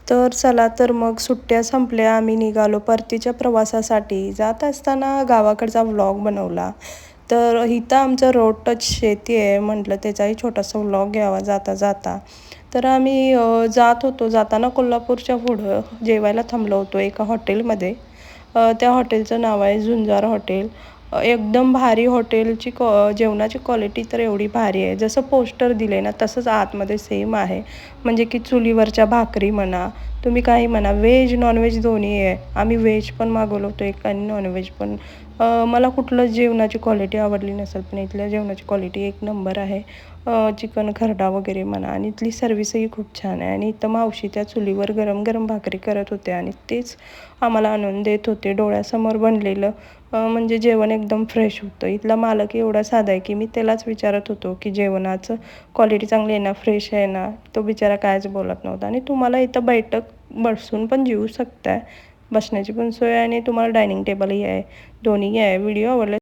तर चला तर मग सुट्ट्या संपल्या, आम्ही निघालो परतीच्या प्रवासासाठी. जात असताना गावाकडचा व्लॉग बनवला. तर इथं आमचं रोड टच शेती आहे, म्हटलं त्याचाही छोटासा व्लॉग घ्यावा जाता जाता. तर आम्ही जात होतो. जाताना कोल्हापूरच्या पुढं जेवायला थांबलो होतो एका हॉटेलमध्ये. त्या हॉटेलचं नाव आहे झुंजार हॉटेल. एकदम भारी हॉटेलची जेवणाची क्वालिटी तर एवढी भारी आहे. जसं पोस्टर दिले ना तसंच आतमध्ये सेम आहे. म्हणजे की चुलीवरच्या भाकरी म्हणा, तुम्ही काही म्हणा, व्हेज नॉनव्हेज दोन्ही आहे. आम्ही व्हेज पण मागवलं होतं एक आणि नॉनव्हेज पण. मला कुठलंच जेवणाची क्वालिटी आवडली नसेल, पण इथल्या जेवणाची क्वालिटी एक नंबर आहे. चिकन खरडा वगैरे म्हणा आणि इथली सर्व्हिसही खूप छान आहे. आणि इथं मावशी त्या चुलीवर गरम गरम भाकरी करत होत्या आणि तेच आम्हाला आणून देत होते. डोळ्यासमोर बनलेलं म्हणजे जेवण एकदम फ्रेश होतं. इथला मालक एवढा साधा आहे की मी त्यालाच विचारत होतो की जेवणाचं क्वालिटी चांगली आहे ना, फ्रेश आहे ना. तो बिचारा कायच बोलत नव्हता. आणि तुम्हाला इथं बसून पण जेवू शकताय. बसण्याची पण सोय आहे आणि तुम्हाला डायनिंग टेबलही आहे. दोन्ही आहे. व्हिडिओ आवडला